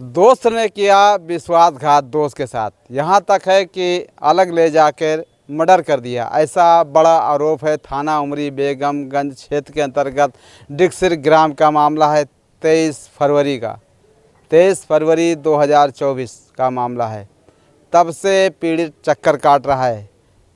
दोस्त ने किया विश्वासघात दोस्त के साथ, यहाँ तक है कि अलग ले जाकर मर्डर कर दिया। ऐसा बड़ा आरोप है। थाना उमरी बेगमगंज क्षेत्र के अंतर्गत डिक्सिर ग्राम का मामला है। 23 फरवरी 2024 का मामला है। तब से पीड़ित चक्कर काट रहा है।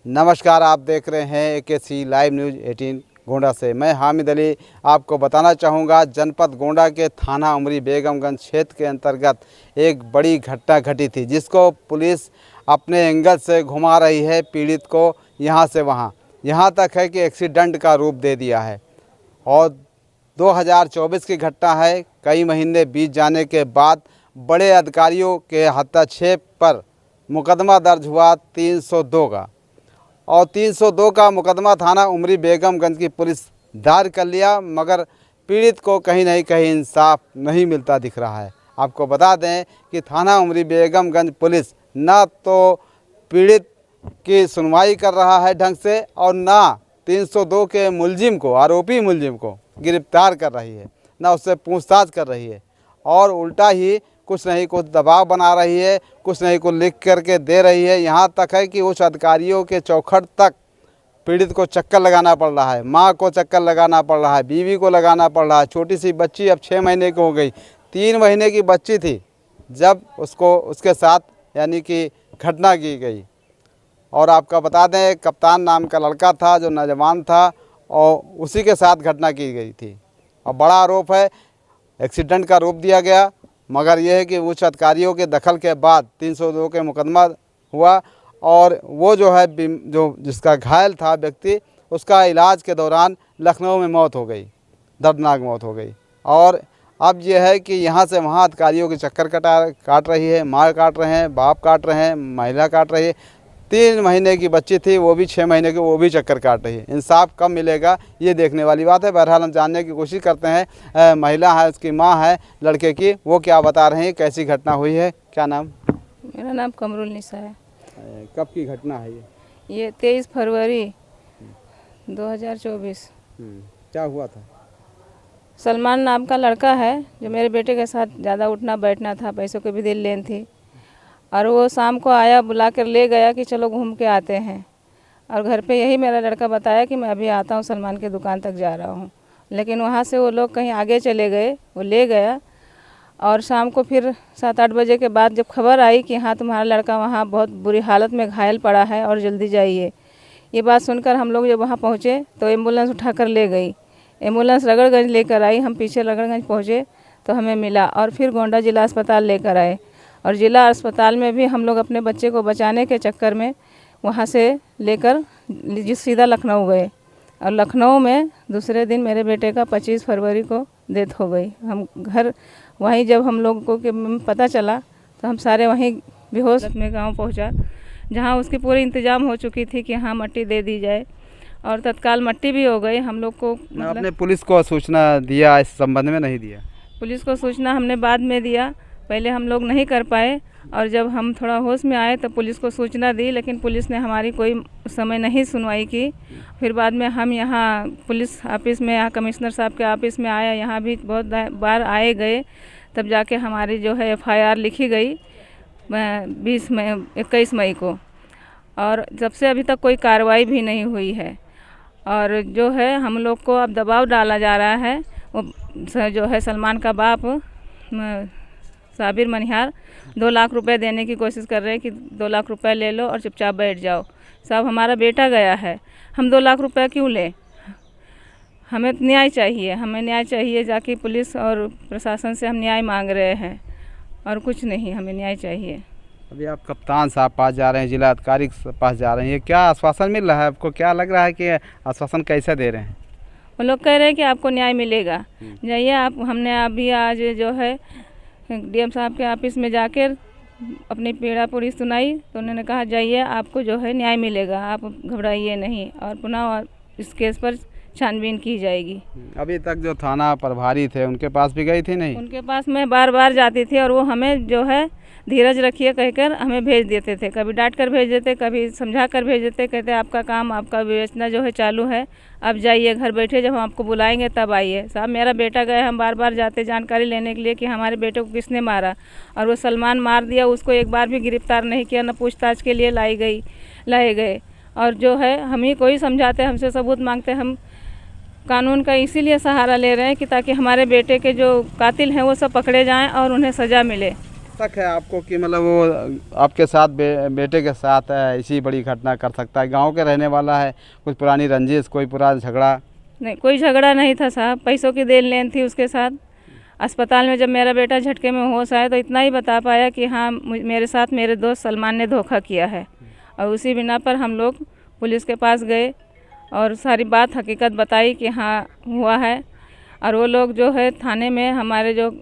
नमस्कार, आप देख रहे हैं AKC लाइव न्यूज़ 18 गोंडा से। मैं हामिद अली आपको बताना चाहूँगा, जनपद गोंडा के थाना उमरी बेगमगंज क्षेत्र के अंतर्गत एक बड़ी घटना घटी थी, जिसको पुलिस अपने एंगल से घुमा रही है पीड़ित को यहाँ से वहाँ। यहाँ तक है कि एक्सीडेंट का रूप दे दिया है। और 2024 की घटना है। कई महीने बीत जाने के बाद बड़े अधिकारियों के हस्तक्षेप पर मुकदमा दर्ज हुआ 302 का, और 302 का मुकदमा थाना उमरी बेगमगंज की पुलिस दायर कर लिया, मगर पीड़ित को कहीं नहीं कहीं इंसाफ नहीं मिलता दिख रहा है। आपको बता दें कि थाना उमरी बेगमगंज पुलिस ना तो पीड़ित की सुनवाई कर रहा है ढंग से, और ना 302 के मुलजिम को, आरोपी मुलजिम को गिरफ्तार कर रही है, ना उससे पूछताछ कर रही है, और उल्टा ही कुछ नहीं कुछ दबाव बना रही है, कुछ नहीं कुछ लिख करके दे रही है। यहाँ तक है कि उच्च अधिकारियों के चौखट तक पीड़ित को चक्कर लगाना पड़ रहा है। माँ को चक्कर लगाना पड़ रहा है, बीवी को लगाना पड़ रहा है। छोटी सी बच्ची अब 6 महीने की हो गई, 3 महीने की बच्ची थी जब उसके साथ यानी कि घटना की गई। और आपका बता दें, कप्तान नाम का लड़का था जो नौजवान था, और उसी के साथ घटना की गई थी। और बड़ा आरोप है, एक्सीडेंट का रूप दिया गया, मगर यह है कि उच्च अधिकारियों के दखल के बाद 302 के मुकदमा हुआ, और वो जो है जो जिसका घायल था व्यक्ति, उसका इलाज के दौरान लखनऊ में मौत हो गई, दर्दनाक मौत हो गई। और अब यह है कि यहाँ से वहाँ अधिकारियों के चक्कर काट रही है, मार काट रहे हैं, बाप काट रहे हैं, महिला काट रही है। 3 महीने की बच्ची थी, वो भी 6 महीने की, वो भी चक्कर काट रही है। इंसाफ कब मिलेगा, ये देखने वाली बात है। बहरहाल हम जानने की कोशिश करते हैं। महिला है, उसकी माँ है लड़के की, वो क्या बता रहे हैं, कैसी घटना हुई है। क्या नाम? मेरा नाम कमरुलनिसा है। कब की घटना है ये 23 फरवरी 2024। क्या हुआ था? सलमान नाम का लड़का है, जो मेरे बेटे के साथ ज़्यादा उठना बैठना था, पैसों की भी दिल लेन थी, और वो शाम को आया, बुला कर ले गया कि चलो घूम के आते हैं। और घर पे यही मेरा लड़का बताया कि मैं अभी आता हूँ, सलमान के दुकान तक जा रहा हूँ। लेकिन वहाँ से वो लोग कहीं आगे चले गए, वो ले गया। और शाम को फिर 7-8 बजे के बाद जब खबर आई कि हाँ तुम्हारा लड़का वहाँ बहुत बुरी हालत में घायल पड़ा है और जल्दी जाइए, ये बात सुनकर हम लोग जब वहाँ पहुँचे तो एम्बुलेंस उठाकर ले गई। एम्बुलेंस रगड़गंज लेकर आई, हम पीछे रगड़गंज पहुँचे तो हमें मिला, और फिर गोंडा जिला अस्पताल लेकर आए। और जिला अस्पताल में भी हम लोग अपने बच्चे को बचाने के चक्कर में वहाँ से लेकर सीधा लखनऊ गए। और लखनऊ में दूसरे दिन मेरे बेटे का 25 फरवरी को डेथ हो गई। हम घर वहीं जब हम लोग को कि पता चला तो हम सारे वहीं बेहोश में गांव पहुंचा, जहां उसकी पूरी इंतजाम हो चुकी थी कि हाँ मट्टी दे दी जाए, और तत्काल मट्टी भी हो गई। हम लोग को आपने पुलिस को सूचना दिया इस संबंध में? नहीं दिया। पुलिस को सूचना हमने बाद में दिया, पहले हम लोग नहीं कर पाए, और जब हम थोड़ा होश में आए तो पुलिस को सूचना दी, लेकिन पुलिस ने हमारी कोई उस समय नहीं सुनवाई की। फिर बाद में हम यहाँ पुलिस ऑफिस में, यहाँ कमिश्नर साहब के ऑफिस में आया, यहाँ भी बहुत बार आए गए, तब जाके हमारी जो है FIR लिखी गई 21 मई को, और जब से अभी तक कोई कार्रवाई भी नहीं हुई है। और जो है हम लोग को अब दबाव डाला जा रहा है, वो जो है सलमान का बाप साबिर मनिहार 2 लाख रुपए देने की कोशिश कर रहे हैं कि 2 लाख रुपए ले लो और चुपचाप बैठ जाओ। साहब हमारा बेटा गया है, हम 2 लाख रुपए क्यों लें? हमें न्याय चाहिए, हमें न्याय चाहिए। जाके पुलिस और प्रशासन से हम न्याय मांग रहे हैं, और कुछ नहीं, हमें न्याय चाहिए। अभी आप कप्तान साहब पास जा रहे हैं, जिला अधिकारी के पास जा रहे हैं, ये क्या आश्वासन मिल रहा है आपको? क्या लग रहा है कि आश्वासन कैसे दे रहे हैं? वो लोग कह रहे हैं कि आपको न्याय मिलेगा, जाइए आप। हमने अभी आज जो है DM साहब के ऑफिस में जाकर अपनी पीड़ा पूरी सुनाई, तो उन्होंने कहा जाइए, आपको जो है न्याय मिलेगा, आप घबराइए नहीं, और पुनः इस केस पर छानबीन की जाएगी। अभी तक जो थाना प्रभारी थे उनके पास भी गई थी? नहीं, उनके पास मैं बार बार जाती थी, और वो हमें जो है धीरज रखिए कहकर हमें भेज देते थे, कभी डांट कर भेज देते, कभी समझा कर भेज देते, कहते आपका काम, आपका बेचना जो है चालू है, अब जाइए घर बैठे, जब हम आपको बुलाएंगे तब आइए। साहब मेरा बेटा गए, हम बार बार जाते जानकारी लेने के लिए कि हमारे बेटे को किसने मारा, और वो सलमान मार दिया, उसको एक बार भी गिरफ्तार नहीं किया, न पूछताछ के लिए लाए गए। और जो है हम ही कोई समझाते, हमसे सबूत मांगते, हम कानून का इसीलिए सहारा ले रहे हैं कि ताकि हमारे बेटे के जो कातिल हैं वो सब पकड़े जाएं और उन्हें सज़ा मिले। तक है आपको कि मतलब वो आपके साथ बेटे के साथ ऐसी बड़ी घटना कर सकता है? गांव के रहने वाला है, कुछ पुरानी रंजिश, कोई पुराना झगड़ा? नहीं, कोई झगड़ा नहीं था साहब, पैसों की देन लेन थी उसके साथ। अस्पताल में जब मेरा बेटा झटके में होश आया तो इतना ही बता पाया कि हाँ मेरे साथ मेरे दोस्त सलमान ने धोखा किया है, और उसी बिना पर हम लोग पुलिस के पास गए और सारी बात हकीकत बताई कि हाँ हुआ है। और वो लोग जो है थाने में हमारे जो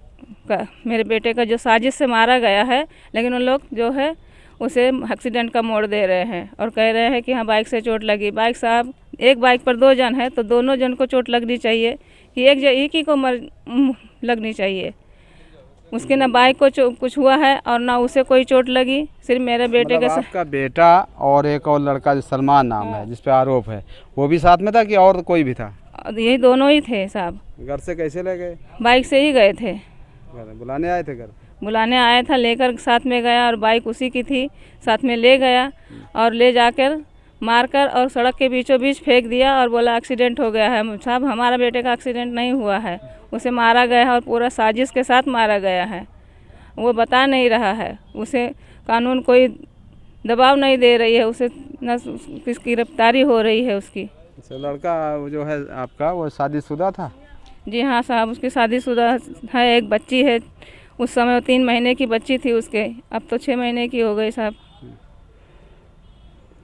मेरे बेटे का जो साजिश से मारा गया है, लेकिन उन लोग जो है उसे एक्सीडेंट का मोड़ दे रहे हैं और कह रहे हैं कि हाँ बाइक से चोट लगी। बाइक साहब, एक बाइक पर 2 जन है तो दोनों जन को चोट लगनी चाहिए कि एक ही को लगनी चाहिए। उसके ना बाइक को कुछ हुआ है और ना उसे कोई चोट लगी, सिर्फ मेरे बेटे के आपका बेटा और एक और लड़का जो सलमान नाम है जिस पे आरोप है, वो भी साथ में था कि और कोई भी था? यही दोनों ही थे साहब। घर से कैसे ले गए? बाइक से ही गए थे। बुलाने आए थे? घर बुलाने आया था, लेकर साथ में गया और बाइक उसी की थी, साथ में ले गया और ले जाकर मारकर और सड़क के बीचों बीच फेंक दिया और बोला एक्सीडेंट हो गया है। साहब हमारा बेटे का एक्सीडेंट नहीं हुआ है, उसे मारा गया है और पूरा साजिश के साथ मारा गया है। वो बता नहीं रहा है, उसे कानून कोई दबाव नहीं दे रही है, उसे न किसकी गिरफ्तारी हो रही है उसकी। लड़का जो है आपका वो शादीशुदा था? जी हाँ साहब, उसकी शादीशुदा है, एक बच्ची है। उस समय वो 3 महीने की बच्ची थी उसके, अब तो 6 महीने की हो गई साहब।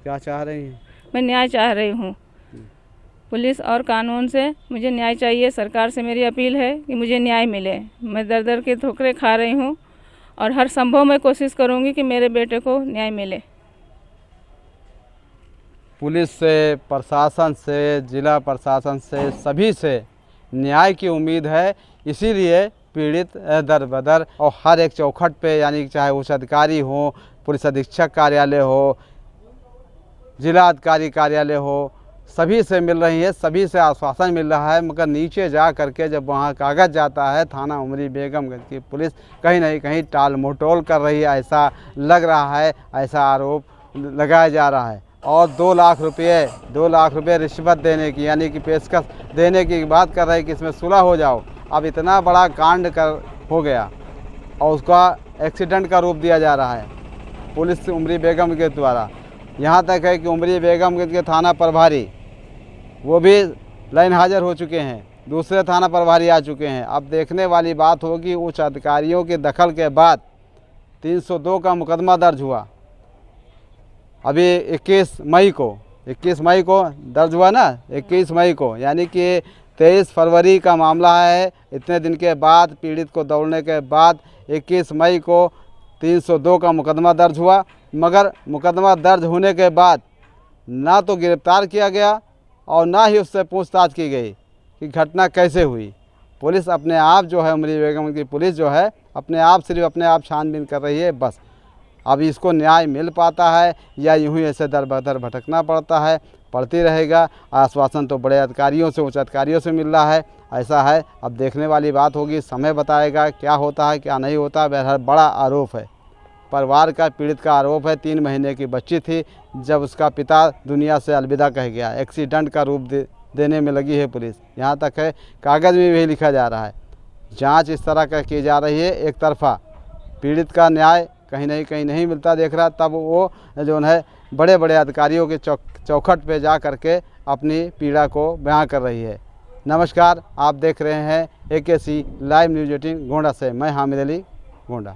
क्या चाह रही हैं? मैं न्याय चाह रही हूँ, पुलिस और कानून से मुझे न्याय चाहिए। सरकार से मेरी अपील है कि मुझे न्याय मिले। मैं दर दर के ठोकरें खा रही हूँ और हर संभव मैं कोशिश करूँगी कि मेरे बेटे को न्याय मिले। पुलिस से, प्रशासन से, जिला प्रशासन से, सभी से न्याय की उम्मीद है। इसीलिए पीड़ित दर बदर और हर एक चौखट पे, यानी चाहे उच्च अधिकारी हो, पुलिस अधीक्षक कार्यालय हो, जिला अधिकारी कार्यालय हो, सभी से मिल रही है, सभी से आश्वासन मिल रहा है। मगर नीचे जा करके जब वहाँ कागज़ जाता है थाना उमरी बेगमगंज की पुलिस कहीं ना कहीं टाल मटोल कर रही है, ऐसा लग रहा है, ऐसा आरोप लगाया जा रहा है। और 2 लाख रुपये रिश्वत देने की, यानी कि पेशकश देने की बात कर रहे हैं कि इसमें सुलह हो जाओ। अब इतना बड़ा कांड हो गया और उसका एक्सीडेंट का रूप दिया जा रहा है पुलिस उमरी बेगम के द्वारा। यहाँ तक है कि उमरी बेगमगंज के थाना प्रभारी वो भी लाइन हाजिर हो चुके हैं, दूसरे थाना प्रभारी आ चुके हैं। अब देखने वाली बात होगी, उच्च अधिकारियों के दखल के बाद 302 का मुकदमा दर्ज हुआ। अभी 21 मई को दर्ज हुआ ना, 21 मई को, यानी कि 23 फरवरी का मामला है। इतने दिन के बाद, पीड़ित को दौड़ने के बाद 21 मई को 302 का मुकदमा दर्ज हुआ। मगर मुकदमा दर्ज होने के बाद ना तो गिरफ्तार किया गया और ना ही उससे पूछताछ की गई कि घटना कैसे हुई। पुलिस अपने आप जो है, उमरी बेगम की पुलिस जो है सिर्फ अपने आप छानबीन कर रही है बस। अब इसको न्याय मिल पाता है या यूं ही ऐसे दर बदर भटकना पड़ता है, पड़ती रहेगा। आश्वासन तो बड़े अधिकारियों से, उच्च अधिकारियों से मिल रहा है, ऐसा है। अब देखने वाली बात होगी, समय बताएगा क्या होता है क्या नहीं होता। बहरहाल बड़ा आरोप है, परिवार का, पीड़ित का आरोप है। 3 महीने की बच्ची थी जब उसका पिता दुनिया से अलविदा कह गया। एक्सीडेंट का रूप देने में लगी है पुलिस। यहाँ तक है कागज़ में भी लिखा जा रहा है। जांच इस तरह का की जा रही है, एक तरफा पीड़ित का न्याय कहीं नहीं मिलता देख रहा, तब वो जो है बड़े बड़े अधिकारियों के चौखट पे जा करके अपनी पीड़ा को बयां कर रही है। नमस्कार, आप देख रहे हैं AKC लाइव न्यूज़ 18 गोंडा से। मैं हामिद अली, गोंडा।